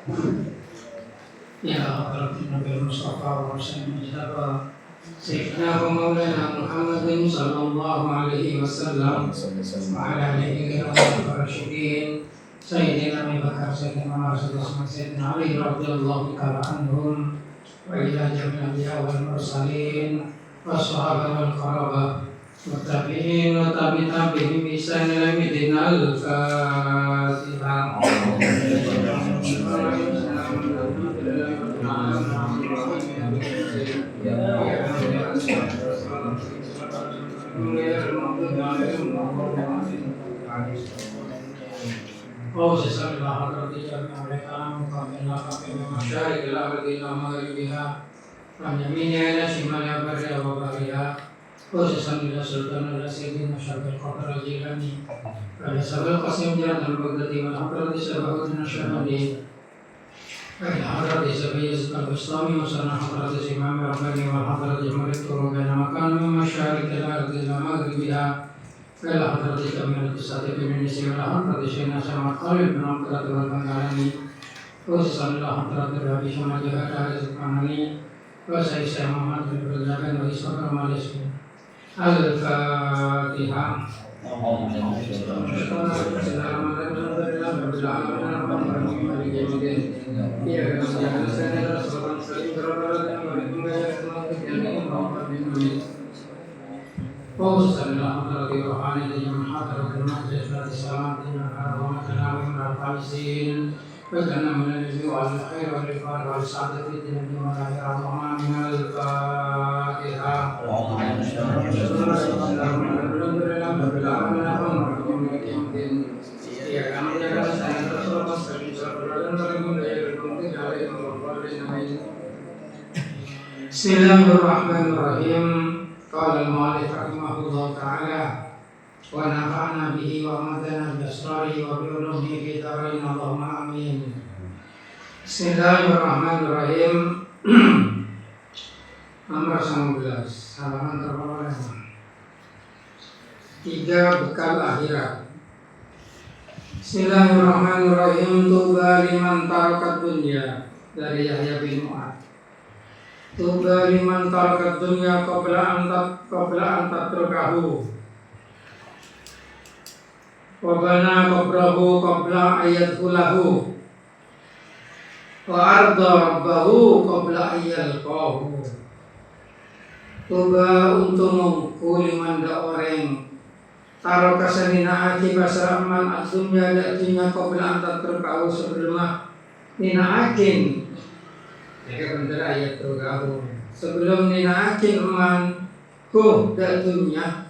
يا حضرة النبي المصطفى ورسول المجتبى سيدنا ومولانا محمد صلى الله عليه وسلم وعلى آله الخلفاء الراشدين سيدنا أبي بكر سيدنا عمر سيدنا علي رضي الله تعالى عنهم وإلى جميع الأنبياء والمرسلين والصحابة والقرابة والتابعين وتابعين بإحسان إلى يوم الدين. الفاتحة. وجزاك الله حضرة جميع mereka mukamillah kami masyarakat al-ardi ila maghribiha wa yaminiha ila shimaliha barriha wa bahriha khususan ila sultan al-sayyidina syarqil qadar al-jilani wa sabal qasim jalan al-baghdadi wa hadrati sabahatin syahadi wa hadrati sabayyaz al-islami wa sana hadrati imam rabbani wa hadrati marid turugana makan masyarakat al-ardi ila maghribiha Kala hadrati kami al-Qusati Indonesia wa hadrati Syekh Sama Khalid bin Abdullah Al-Bangalani khususan ila hadrati Rabi Syama Jahara Al-Subhanani wa Sayyid Muhammad bin Berjalan wa Isra Malaysia. Al-Fatihah. وصلى الله على روحاني من حضرة المجلس والسلام ورحمتنا ومن الفائزين وجعلنا من الذي على الخير والرفاق والسعادة في الدنيا والآخرة من الفاتحة. Bismillahirrahmanirrahim. Qala al-mu'allif rahimahullah ta'ala wa nafa'na bihi wa amadana bi-asrari wa bi-ulumihi fi darain Allahumma amin. Bismillahirrahmanirrahim. Nomor 19 halaman terbaru 3 bekal akhirat. Bismillahirrahmanirrahim. Tuba liman tarakat dunya dari Yahya bin Mu'ad. Tuba liman tarakat dunya qabla an tatrukahu wa bana qabrahu qabla ayadkhulahu wa arda rabbahu qabla ayyalqahu. Tuba untungku liman da orang taraka sanina aki basaraman ad-dunya da dunya qabla an tatrukahu sebelum ninaakin. Mereka bendera ayat tergabung sebelum ninaakin man datunya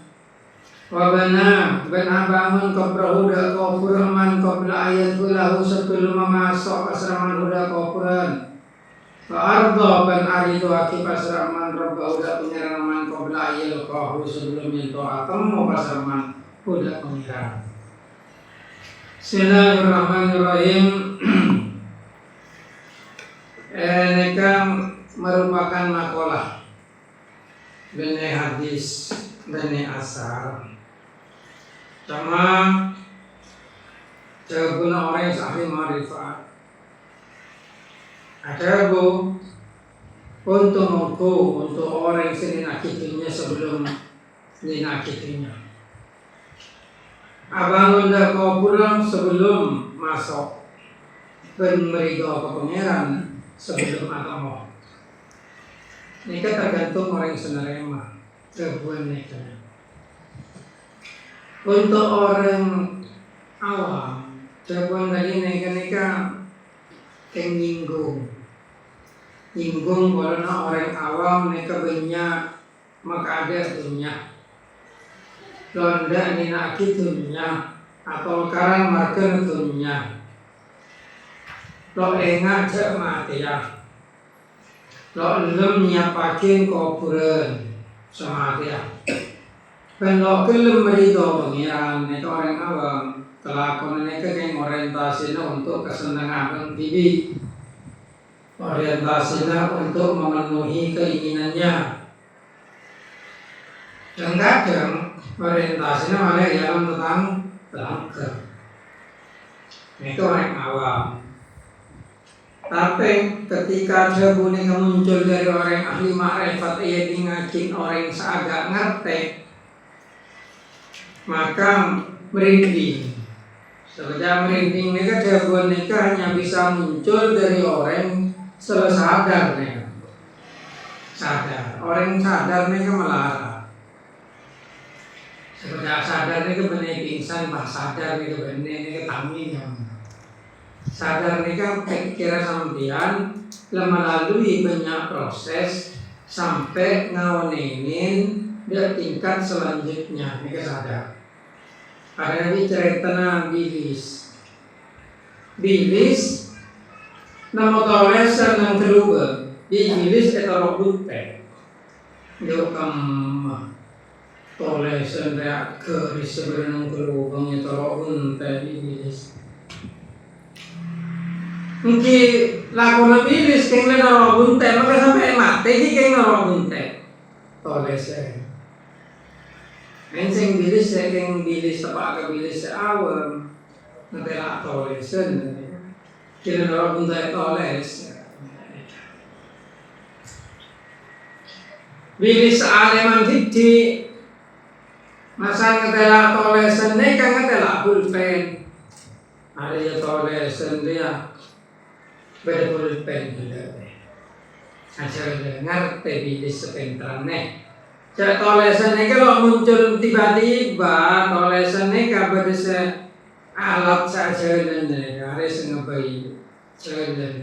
wabana bangun kabrahu da kafuran qabla ayat lahu sebelum masuk asraman udah kafuran wa arda ban aridu aki pasraman rabba udah penyeraman qabla ayat kahu sebelum itu atemu pasraman udah pengiran. Bismillahirrahmanirrahim. Mereka merupakan makalah bene hadis bene asar sama guna orang yang ahli marifat. Ada untuk orang yang sering akidnya sebelum akidnya. Abang udah kau pulang sebelum masuk bermerido ke pangeran sebelum agama. Nikah tergantung orang yang senerema kebuan nikahnya. Untuk orang awam, kebuan lagi nikah yang nyinggung karena orang awam nikah banyak maka ada dunia. Londa ninaki dunia atau karang marken dunia. Lo enggak cek mati ya. Lo lem nyapakin kuburan sama dia. Kan lo kelem merido pengiran itu orang awam. Kelakuan mereka yang orientasinya untuk kesenangan TV. Orientasinya untuk memenuhi keinginannya. Dan kadang orientasinya malah dalam tentang belakang. Itu orang awam. Tapi ketika debu ini muncul dari orang ahli ma'rifat, ia ngakin orang seagak ngerti, maka merinding. Sebenarnya merinding ini debu ini hanya bisa muncul dari orang sadar nih. Sadar, orang sadar nih melarang. Sebenarnya sadar ini benar pingsan, pas sadar ini benar ini tamin. Sadar ini kan pikiran sampean melalui banyak proses sampai ngawanenin dia tingkat selanjutnya ini sadar. Ada yang cerita bilis. Bilis nama tolesan yang terubah. Di bilis itu robute. Dia tolesan dia ke sebenarnya terubah itu robute di bilis. Mungkin lakukan bilis keng le naro bunte, maka sampai mati ki keng naro bunte. Tolese. Enseng bilis keng bilis apa ke bilis awam. Nanti lah tolesen. Kira naro bunte toles. Bilis aleman hiti. Masa ngetela tolesen ne kang ngetela pulpen. Ada ya tolesen dia. Beda pulpen juga. Acara dengar bilis sepentrane. Cara tolesannya kalau muncul tiba-tiba tolesannya kabar se alat saja dan harus ngebai jalan.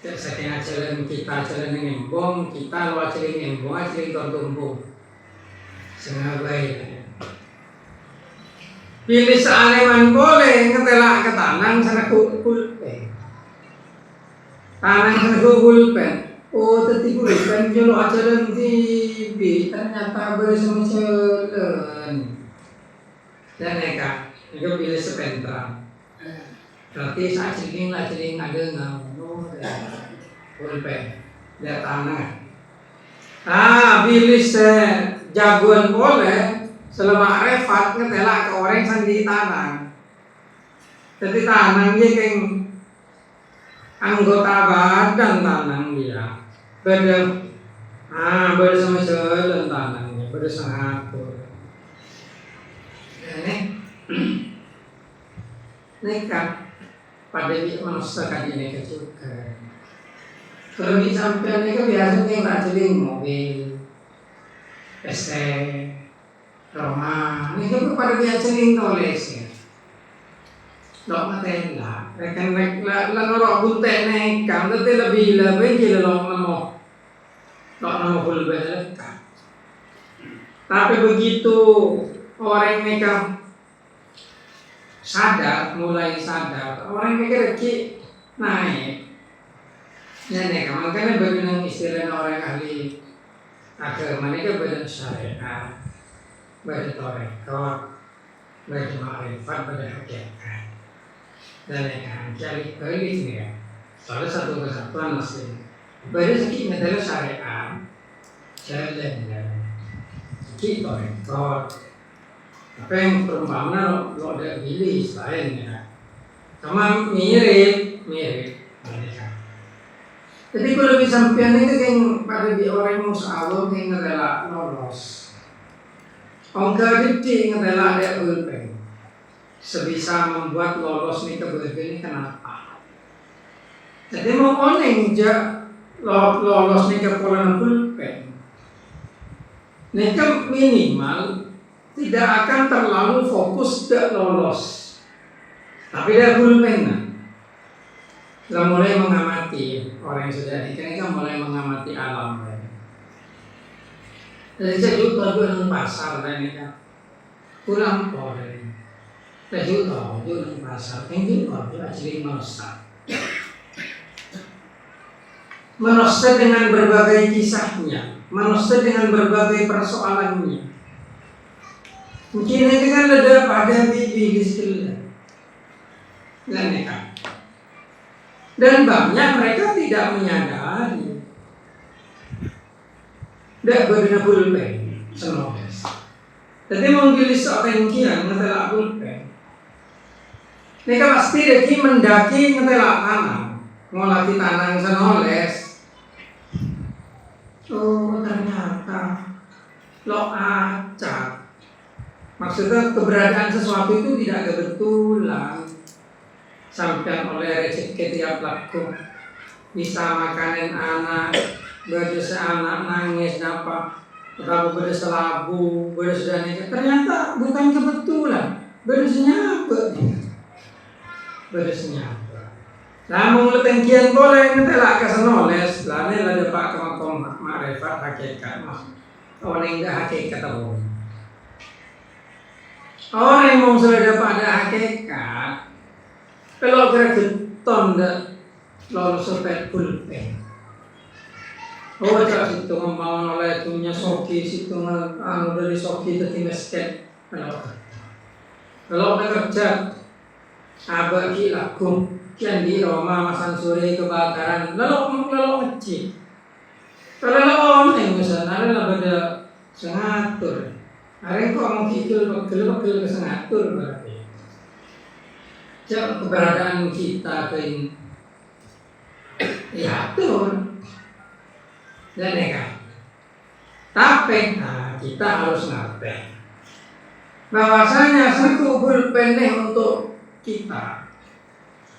Saking jalan kita jalan ngembong kita lewat jalan ngembong jalan tertumpuk. Sengabai. Pilih sealeman boleh ngetelak ke tanang sana pulpen. Tanang sana pulpen. Oh, tadi pulpen kalau ajaran TV ternyata bersama jalan. Dan mereka pilih sepentra. Berarti saat celing lah celing ada nggak? Pulpen. Dia tanang. Pilih jagoan boleh. Selama refat ngetela ke orang sandi tanang. Jadi tanang dia keng anggota badan tanang dia. Bersama jalan tanangnya, bersama atur. Nekat pada manusia kan ini kecuali. Kalau di samping ini biasanya nggak jadi mobil, PC, rumah. Ini kan pada biasanya nulis ya. Dok matela, rekan ngorok bunte nekam, tapi lebih jadi long nemo. Dok nemo pulpen lekat. Tapi begitu orang nekam sadar, mulai sadar, orang mikir naik. Ya nekam, makanya bagaimana istilah orang ahli agama ini kan badan syariat, badan tarekat, badan ma'rifat, badan hakikat. Dan yang cari balik ni ya, salah satu kesatuan Muslim. Baru sedikit adalah syariat, jalan kita rekod. Apa yang perumpamaan lo ada pilih selain ya, sama mirip. Jadi kalau di samping itu yang pada di orang musawal yang adalah lolos. Ongkar itu yang adalah ada pulpen. Sebisa membuat lolos nih ke ini kenapa? Jadi mau oning lolos nih ke pola pulpen. Nih kan minimal tidak akan terlalu fokus ke lolos, tapi dia pulpen. Kita mulai mengamati orang yang sudah nikah ini kan mulai mengamati alam. Jadi saya juga di pasar dan nikah kurang boleh. Juga di pasar, ini juga asli Manusia dengan berbagai kisahnya, manusia dengan berbagai persoalannya. Mungkin ini kan ada pada bibi istilah, dan banyak mereka tidak menyadari. Tidak benar pulpen, senoves. Jadi mengilis seorang kian ngetelak pulpen. Mereka pasti lagi mendaki ngetelak tanah. ngolah tanang senoles. Oh ternyata lo acak. Maksudnya keberadaan sesuatu itu tidak kebetulan. Sampai oleh rezeki tiap laku bisa makanin anak, beres anak nangis apa, atau beres labu, beres dan itu ternyata bukan kebetulan. Beresnya apa? Beresnya apa? Namun letengkian boleh ngetelak ke senoles, lane lah dapat kemakom makrifat hakikat mah. Orang enggak hakikat apa? Orang yang mau sudah dapat ada hakikat, kalau kira geton dah lalu sampai pulpen. Oh cak situ ngomong oleh punya soki situ dari soki itu timesket. Kalau kerja abah kilakum kian di Roma masan sore kebakaran lalu ngecik. Kalau orang misalnya ada pada sengatur. Hari kok mau kikil ke sengatur berarti. Jadi keberadaan kita ke diatur dan nekat. Tapi kita harus ngerti bahwasanya satu pulpen untuk kita.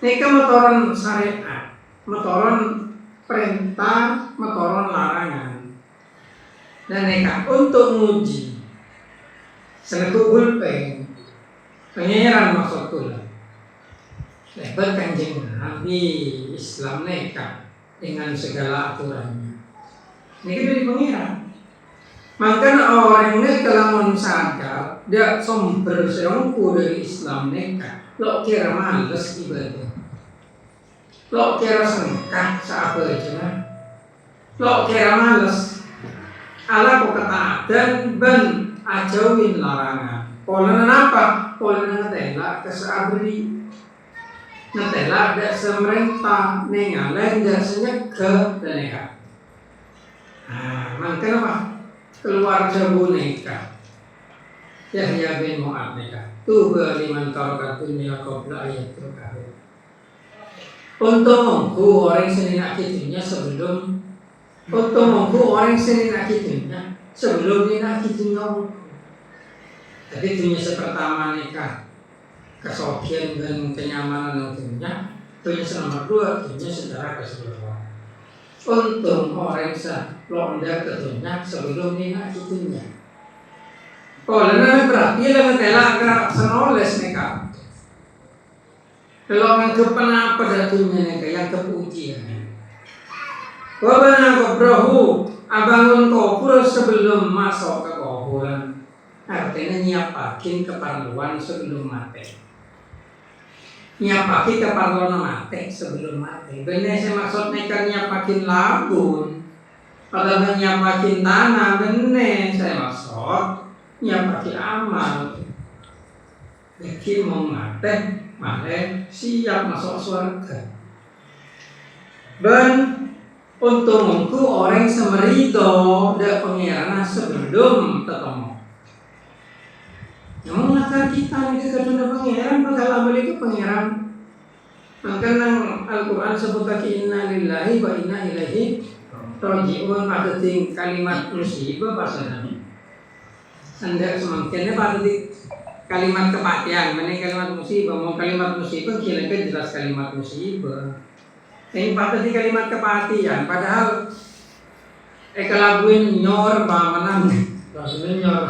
Ini motoran syariat, motoran perintah, motoran larangan. Dan nekat untuk menguji satu pulpen pengeran maksudku lah. Lebar Kanjeng Nabi Islam nekat dengan segala aturannya. Ini dari pengiran. Maka orang ini kalau sadar dia sumber seongku dari Islam nekat. Lo kira males ibadah. Lo kira sengkak saat aja. Lo kira males. Allah kok ketaatan ben ajauin larangan. Pola apa? Pola ngetela kesabri. Ngetela dak semerintah nengalen dak senyega dan nekat. Maka apa? Keluarga boneka. Yahya bin Mu'ad nekat. Tuba liman tarakat dunia qabla ayat terkahir. Untuk mengku orang senindak kitunya sebelum untuk mengku orang senindak kitunya sebelum ninak kitunya. Jadi dunia pertama nikah kesokian dan kenyamanan dunia. Dunia nomor 2 dunia secara keseluruhan. Untung orang londa ke dunia sebelum ninak kitunya. Karena berarti lah mentelak ke senoles nikah. Kalau menganggap apa datunya nikah yang kepujian. Wabana kobrahu abangun kopur sebelum masuk ke kuburan. Artinya nyiapakin keperluan sebelum mati. Nyiapakin keperluan mati sebelum mati. Benar saya maksud nikah nyiapakin labun. Kalau nyiapakin tanah benar saya maksud. Yang pakai amal, yakin mau mati, siap masuk surga. Dan untuk mengku orang semerito dak pengiran sebelum ketemu. Yang mengatakan kita ini kedua pengiran, bakal amal itu pengiran. Maka nang Al-Quran sebut lagi inna lillahi wa inna ilaihi raji'un. Ada kalimat musibah bahasa Anda semakinnya pada di kalimat kematian, mana kalimat musibah, mau kalimat musibah kira-kira jelas kalimat musibah. Yang pada di kalimat kematian, padahal kelabuin nyor bamanan, langsung nyor,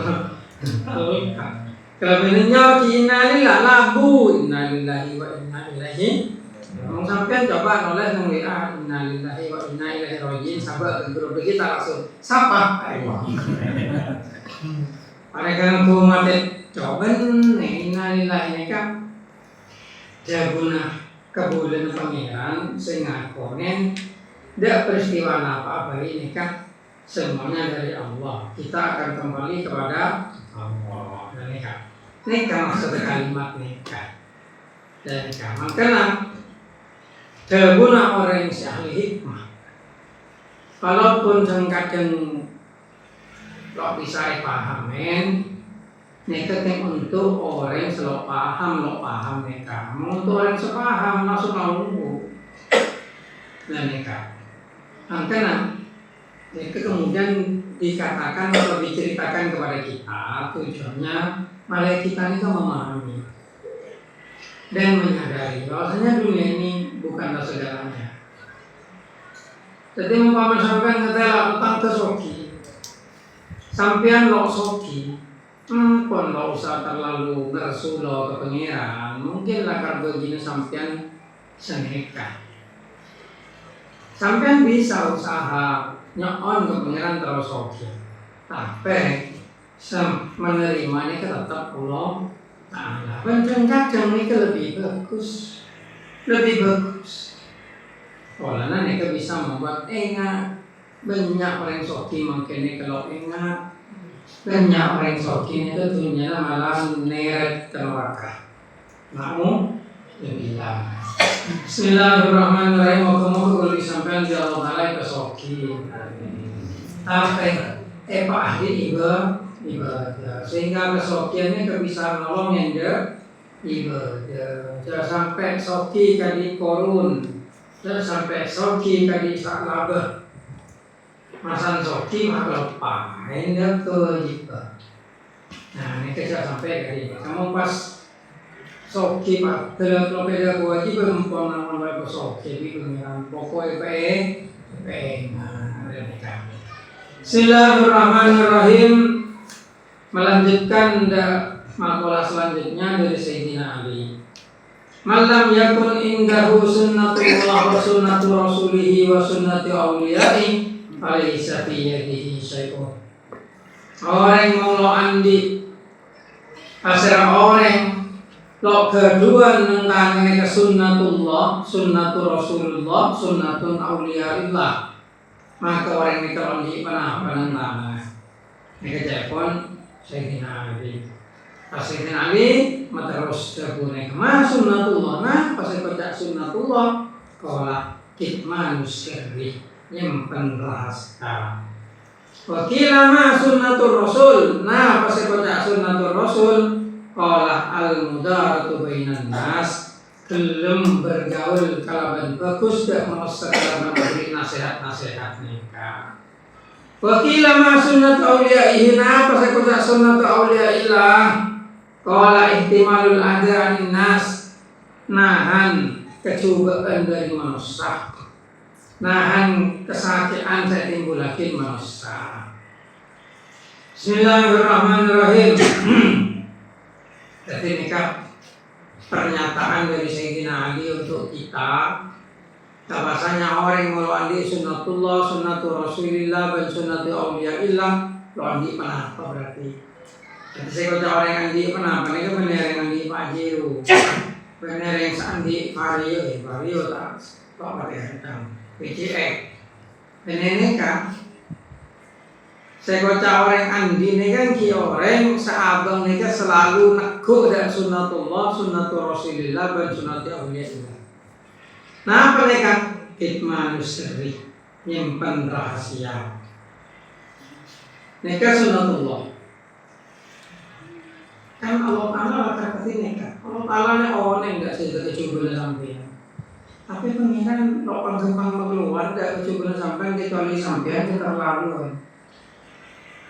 kelabuin nyor innalillahi labu, innalillahi wa inna ilaihi. Mau sampai coba nulis nang WA innalillahi wa inna ilaihi raji'un, sahabat grup kita langsung sapa. Mereka ngaku mati coban innalillahi ini kan jaguna kebulan pangeran sehingga konen tidak peristiwa apa ini kan semuanya dari Allah. Kita akan kembali kepada Allah. Nikah maksud kalimat nikah dan nikah makanya jaguna orang yang ahli hikmah walaupun kadang lo bisa pahamin, nikah untuk orang yang selalu paham, lo paham nikah. Untuk orang yang sepaham langsung nunggu. dan nikah. Angkana itu kemudian dikatakan atau diceritakan kepada kita tujuannya malaikat kita itu memahami dan menyadari bahwasanya dunia ini bukanlah segalanya. Jadi umpama sampean ngetela utang ke soki, sampean lo soki, pun lo usah terlalu ngersulo ke pengiran, mungkinlah karena begini sampean seneka. Sampean bisa usaha nyon ke pengiran terus soki, tapi menerimanya tetap Allah Ta'ala. Kadang-kadang ini lebih bagus. Karena mereka bisa membuat enak. Banyak orang soki mungkin kalau enak. Banyak orang soki itu dunia malah neret ke neraka. Namun lebih lama. Bismillahirrahmanirrahim. Moga-moga kalau disampaikan di Allah Ta'ala ke soki. Tapi Pak ahli ibadah sehingga kesokiannya bisa nolong yang ibadah. Jangan sampai soki kali korun. Dan sampai soki kali saklabah masan soki maka lepas hendak kewajiban. Nah ini kita sampai kali kamu pas soki pak telah beda kewajiban mempunyai nama soki di pengiran pokoknya Bismillahirrahmanirrahim. Melanjutkan makalah selanjutnya dari Sayyidina Ali. Malam yakun indahu sunnatullah wa sunnatu rasulihi wa sunnati awliya'i alaysa fi yadihi syai'un. Orang mau lo andi asra orang lo kedua tentang ke sunnatullah, sunnatu rasulullah, sunnatun awliya'illah. Maka orang ini kalau andi panah ini telepon Sayyidina Ali. Sayyidina Ali terus terbunuh kemana sunnatullah. Nah pas baca sunnatullah kola kitmanus sirri nyimpen rahasia. Wakila ma sunnatul rasul. Nah pas baca sunnatul rasul kola al mudaratu bainan nas. Belum bergaul kalaban bagus dan sekedar memberi nasihat-nasihat nikah. Wakila ma sunnat awliyaihi. Nah pas baca sunnat awliyaillah qala ihtimalul adha anin nas. Nahan kecobaan dari manusia, nahan kesakitan saya timbul lagi manusia. Bismillahirrahmanirrahim. Jadi nikah pernyataan dari Sayyidina Ali untuk kita. Bahasanya orang yang melewati sunnatullah, sunnatul rasulillah, dan sunnatul awliyaillah. Lo andi apa berarti? Jadi saya kata orang yang andi apa? Ini kan benar yang andi Pak Jiru, benar yang seandi Vario tak pada yang PCX. Dan ini kan saya kata orang andi ini kan ki orang seabang ini kan selalu neguh dan sunnatullah, sunnatul rasulillah, dan sunnatul awliyaillah. Nah apa mereka kitmanus sirri nyimpan rahasia. Nikah sunnatullah. Kan Allah Ta'ala kata nikah. Allah Ta'ala ni orang yang tak sedar kecuali sampai. Tapi pengiran lokal gampang keluar tak kecuali sampai kecuali sampai terlalu.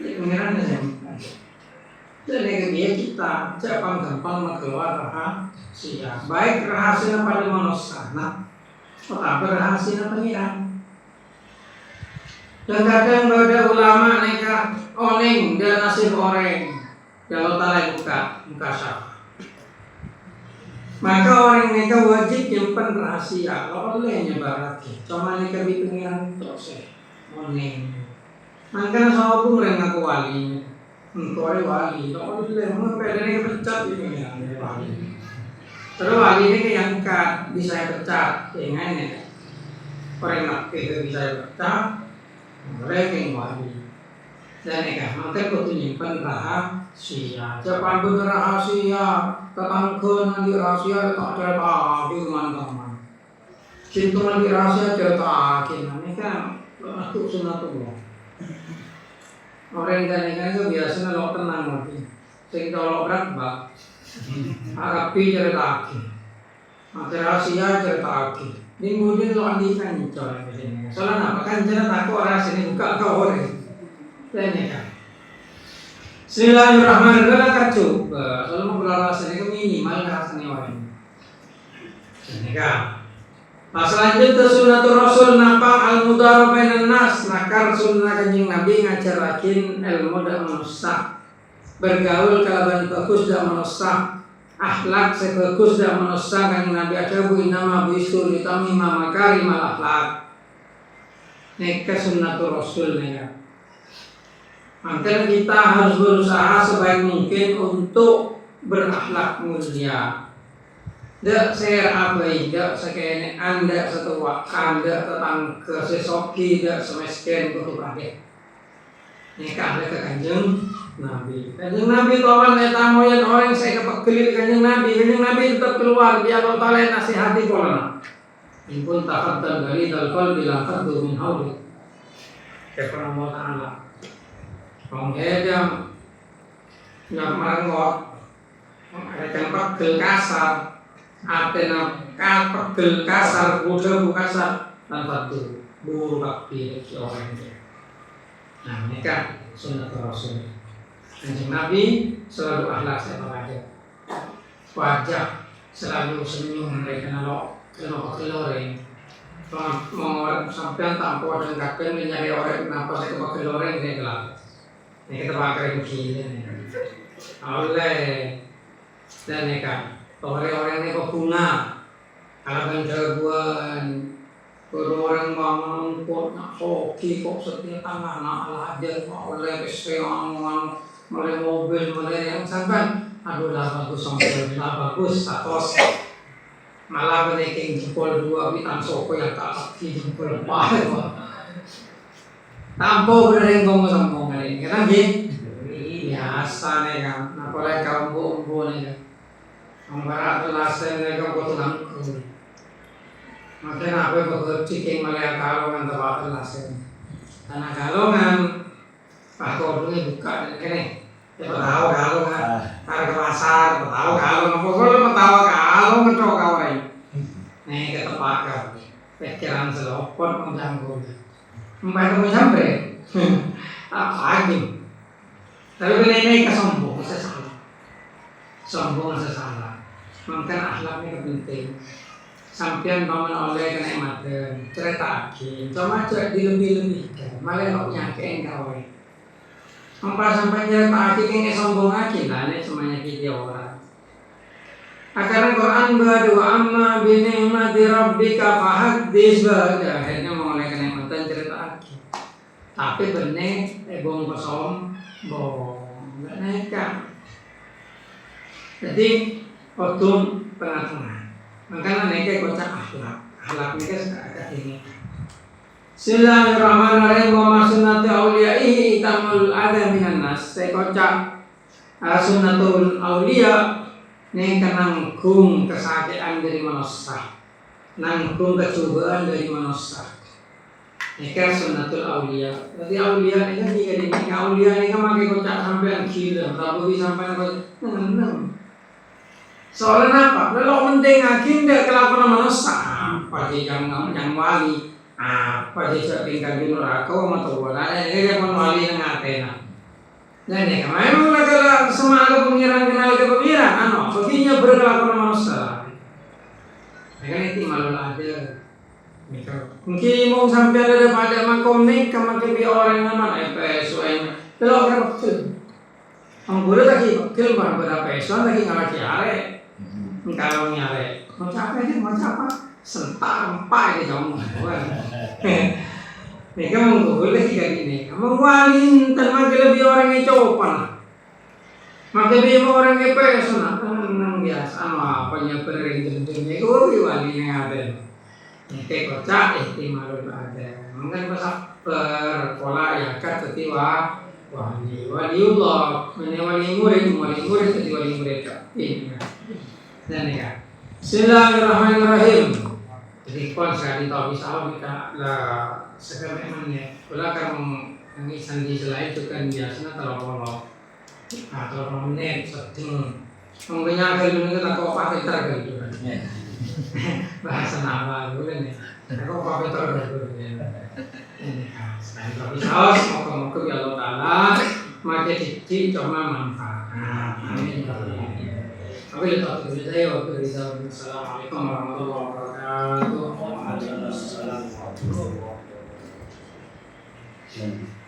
Ini pengiran ni sampai. Dan dia kita jangan gampang keluar rahasia. Baik rahasia pada manusia. Tetapi rahasia pengiran. Dan kadang ada ulama nikah oning dan nasib orang. Kalau talai muka sah. Maka orang nikah wajib nyimpan rahasia. Kalau boleh nyebar lagi. Cuma nikah di pengiran terus oning. Maka sama pun mereka ngaku wali. Engkau wali. Kalau boleh mengapa dia pecat di pengiran wali. Terus wali ini yang bisa pecat. Ingat ini. Orang nak bisa pecat. Mereka yang wali. Dan nikah maka kudu nyimpen rahasia. Jangan bener rahasia. Tetangga nanti rahasia tak ada di teman-teman. Cinta nanti rahasia tak ada. Nikah aku sunnatullah. Orang yang nikah itu biasanya lo tenang lagi. Sehingga lo berat bak. Arabi jadi lagi. Maka rahasia cerita lagi. Di kemudian lo andi kan coba begini. Soalnya apa kan cerita aku rahasia ini buka kau orang. Tanya kan. Bismillahirrahmanirrahim. Kita coba. Soalnya mau rahasia ini minimal rasanya orang. Ini kan. Nah selanjutnya sunnatul rasul napang al-mudhara bainan nas. Nakar sunnah kanjeng Nabi ngajarakin ilmu dan manusia. Bergaul kalaban bagus dan manusia. Akhlak sebagus dan manusia kanjeng Nabi ada bu inama bu isul ditamima makarimal akhlak. Neka sunnatul rasul neka. Makanya kita harus berusaha sebaik mungkin untuk berakhlak mulia. Dak share apa dak sekene anda setua anda tentang kesesoki dak semesken kudu kabeh. Neka ada ke kanjeng Nabi. Kanjeng Nabi kawan eta moyan orang saya kepegel kanjeng Nabi. Kanjeng Nabi tetap keluar dia Allah Taala nasihati kolana. In pun taqaddal dari dalqal bila qaddu min hauli. Kata Allah Taala. Penghedam yang marangot ada pegel kasar atena pegel kasar budak kasar tanpa tu buru bakti orang itu. Nah, ini kan sunnah Rasul. Kanjeng Nabi selalu akhlak saya wajah. Wajah selalu senyum mereka nalo keloreng. Mau sampean tanpa ada ngaken nyari orang kenapa saya ke keloreng dia gelap. Ini kita pakai begini. Oleh dan mereka orang-orang ini bunga. Kalau jagoan orang bangun kok nak hoki kok setiap tangan nak ajar kok oleh keseong oleh mobil oleh yang sampai aduh lah bagus sampai lah bagus atos malah meneking jempol dua bintang soko yang tak lagi jempol apa tampo bener yang ngomong ini kan biasa nih kan apalagi kaum bu nih kan anggaran telasen nih kan kau tulang makanya apa bekerja ciking malah kalongan tempat telasen karena kalongan pak kodungnya buka dan kene ya tahu kalongan tarik ke pasar tahu kalongan pokoknya tahu kalongan cowok kawan nih ke tempat pikiran selopot mengganggu mbak kamu sampai apa lagi tapi ini kesombong sombong sesalah makanya akhlaknya penting sampean paman oleh kenikmatan cerita lagi cuma aja dilebih-lebihkan malah kok nyakein kawe apa sampai cerita lagi kayaknya sombong lagi lah ini semuanya kita orang akhirnya Quran berdoa amma binikmati rabbika fahaddis akhirnya mau oleh kenikmatan cerita lagi tapi bener bong kesombong nggak nekat jadi waktu tengah-tengah makanya mereka kocak akhlak mereka sekarang ini. Bismillahirrahmanirrahim. Wa sunnatu awliyaihi itamul adha minan nas. Saya kocak sunnatul awliya ini nanggung kesakitan dari manusia, nanggung kecobaan dari manusia. Ini kan sunnatul awliya. Jadi awliya ini kan tiga ini. Awliya ini kan pakai kocak sampai gila, tapi sampai kocak. Soalnya apa? Kalau penting agenda kelakuan manusia, apa dia yang wali, apa dia setingkat di neraka, atau wala, dia kan wali yang Athena. Dan ya, memang kalau semangat pengiran kenal ke pengiran, begini berkelakuan manusia. Mereka itu malu ada. Mungkin mau sampai ada pada makomik, kemakin orang nama PSUN, kalau orang betul, orang boleh lagi betul berapa PSUN lagi nggak are. Kalau nyare, mau capek aja, mau capek, sentak empat aja kamu. Mereka boleh kayak gini. Kamu wali, tanpa lebih orang yang coba. Maka dia orang yang personal, tenang biasa, apa yang bering jengking, itu wali yang ada. Kayak kocak, malu ada. Mungkin pas berpola ya kat setiwa waliullah, wali murid jadi wali murid. Ini. Dan ya, Bismillahirrahmanirrahim. Jadi kalau sekali tahu bisa kita lah sekarangnya, kalau kamu yang isandi selain itu kan biasanya kalau menit setting, mungkinnya kalau itu tak kau pakai terkait juga. bahasa nama dulu nih. Aku Pak Peter dulu ya. Selain tapi saus, moga-moga ya Allah Ta'ala makai cici cuma manfaat. Amin. Tapi lihat dulu saya waktu itu. Assalamualaikum warahmatullahi wabarakatuh. Waalaikumsalam warahmatullahi wabarakatuh.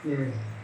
Yeah.